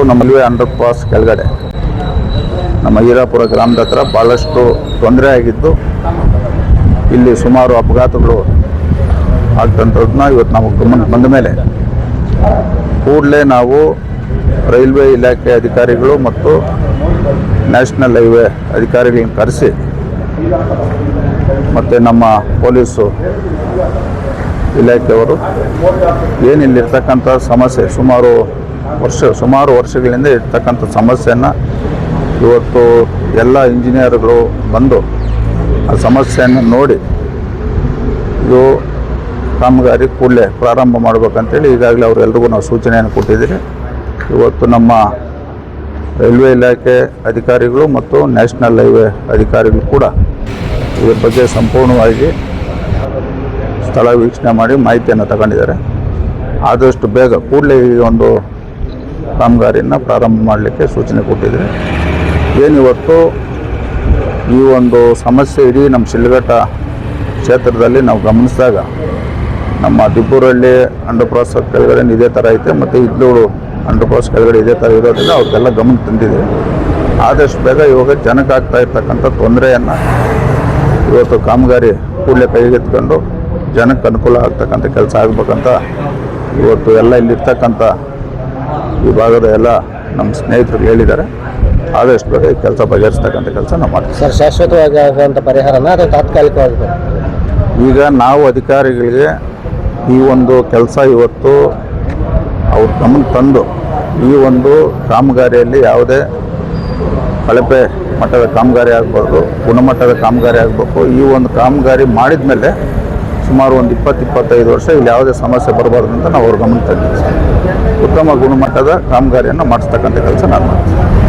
ನಮ್ಮ railway under pass ಕೆಳಗಡೆ ನಮ್ಮ ಹೀರಾಪುರ ಗ್ರಾಮದ ಹತ್ರ ಭಾಳಷ್ಟು ತೊಂದರೆ ಆಗಿದ್ದು ಇಲ್ಲಿ ಸುಮಾರು ಅಪಘಾತಗಳು ಆಗ್ತಂಥದ್ದನ್ನ ಇವತ್ತು ನಾವು ಗಮನಕ್ಕೆ ಬಂದ ಮೇಲೆ ಕೂಡಲೇ ನಾವು ರೈಲ್ವೆ ಇಲಾಖೆ ಅಧಿಕಾರಿಗಳು ಮತ್ತು ನ್ಯಾಷನಲ್ ಹೈವೇ ಅಧಿಕಾರಿಗಳನ್ನ ಕರೆಸಿ ಮತ್ತು ನಮ್ಮ ಪೊಲೀಸು ಇಲಾಖೆಯವರು ಏನಿಲ್ಲಿರ್ತಕ್ಕಂಥ ಸಮಸ್ಯೆ ಸುಮಾರು ವರ್ಷಗಳಿಂದ ಇರ್ತಕ್ಕಂಥ ಸಮಸ್ಯೆಯನ್ನು ಇವತ್ತು ಎಲ್ಲ ಇಂಜಿನಿಯರ್ಗಳು ಬಂದು ಆ ಸಮಸ್ಯೆಯನ್ನು ನೋಡಿ ಇದು ಕಾಮಗಾರಿ ಕೂಡಲೇ ಪ್ರಾರಂಭ ಮಾಡಬೇಕಂತೇಳಿ ಈಗಾಗಲೇ ಅವರೆಲ್ಲರಿಗೂ ನಾವು ಸೂಚನೆಯನ್ನು ಕೊಟ್ಟಿದ್ದೀರಿ. ಇವತ್ತು ನಮ್ಮ ರೈಲ್ವೆ ಇಲಾಖೆ ಅಧಿಕಾರಿಗಳು ಮತ್ತು ನ್ಯಾಷನಲ್ ಹೈವೇ ಅಧಿಕಾರಿಗಳು ಕೂಡ ಇದ್ರ ಬಗ್ಗೆ ಸಂಪೂರ್ಣವಾಗಿ ಸ್ಥಳ ವೀಕ್ಷಣೆ ಮಾಡಿ ಮಾಹಿತಿಯನ್ನು ತಗೊಂಡಿದ್ದಾರೆ. ಆದಷ್ಟು ಬೇಗ ಕೂಡಲೇ ಈ ಒಂದು ಕಾಮಗಾರಿಯನ್ನು ಪ್ರಾರಂಭ ಮಾಡಲಿಕ್ಕೆ ಸೂಚನೆ ಕೊಟ್ಟಿದ್ದಾರೆ. ಏನಿವತ್ತು ಈ ಒಂದು ಸಮಸ್ಯೆ ಇಡೀ ನಮ್ಮ ಶಿಡ್ಲಘಟ್ಟ ಕ್ಷೇತ್ರದಲ್ಲಿ ನಾವು ಗಮನಿಸಿದಾಗ ನಮ್ಮ ದಿಬ್ಬೂರಹಳ್ಳಿ ಅಂಡರ್ ಪಾಸ್ ಕೆಳಗಡೆ ಇದೇ ಥರ ಐತೆ ಮತ್ತು ಇದ್ದೂರು ಅಂಡರ್ ಪಾಸ್ ಕೆಳಗಡೆ ಇದೇ ಥರ ಇರೋದ್ರಿಂದ ಅವ್ರಿಗೆಲ್ಲ ಗಮನ ತಂದಿದ್ದೀವಿ. ಆದಷ್ಟು ಬೇಗ ಇವಾಗ ಜನಕ್ಕೆ ಆಗ್ತಾ ಇರ್ತಕ್ಕಂಥ ತೊಂದರೆಯನ್ನು ಇವತ್ತು ಕಾಮಗಾರಿ ಕೂಡಲೇ ಕೈಗೆತ್ಕೊಂಡು ಜನಕ್ಕೆ ಅನುಕೂಲ ಆಗ್ತಕ್ಕಂಥ ಕೆಲಸ ಆಗಬೇಕಂತ ಇವತ್ತು ಎಲ್ಲ ಇಲ್ಲಿರ್ತಕ್ಕಂಥ ಈ ಭಾಗದ ಎಲ್ಲ ನಮ್ಮ ಸ್ನೇಹಿತರು ಹೇಳಿದ್ದಾರೆ. ಆದಷ್ಟು ಬೇಗ ಈ ಕೆಲಸ ಬಗೆಹರಿಸ್ತಕ್ಕಂಥ ಕೆಲಸ ನಾವು ಮಾಡ್ತೀವಿ. ಸರ್, ಶಾಶ್ವತವಾಗಿ ಆಗುವಂಥ ಪರಿಹಾರನ ಅದು ತಾತ್ಕಾಲಿಕವಾಗಿ? ಈಗ ನಾವು ಅಧಿಕಾರಿಗಳಿಗೆ ಈ ಒಂದು ಕೆಲಸ ಇವತ್ತು ಅವ್ರ ಗಮನ ತಂದು ಈ ಒಂದು ಕಾಮಗಾರಿಯಲ್ಲಿ ಯಾವುದೇ ಕಳಪೆ ಮಟ್ಟದ ಕಾಮಗಾರಿ ಆಗಬಾರ್ದು, ಗುಣಮಟ್ಟದ ಕಾಮಗಾರಿ ಆಗಬೇಕು. ಈ ಒಂದು ಕಾಮಗಾರಿ ಮಾಡಿದ ಮೇಲೆ ಸುಮಾರು ಒಂದು 20-25 ವರ್ಷ ಇಲ್ಲಿ ಯಾವುದೇ ಸಮಸ್ಯೆ ಬರಬಾರ್ದು ಅಂತ ನಾವು ಅವ್ರ ಗಮನ ತಂದಿದ್ದೀವಿ. ಉತ್ತಮ ಗುಣಮಟ್ಟದ ಕಾಮಗಾರಿಯನ್ನು ಮಾಡಿಸ್ತಕ್ಕಂಥ ಕೆಲಸ ನಾನು ಮಾಡ್ತೀನಿ.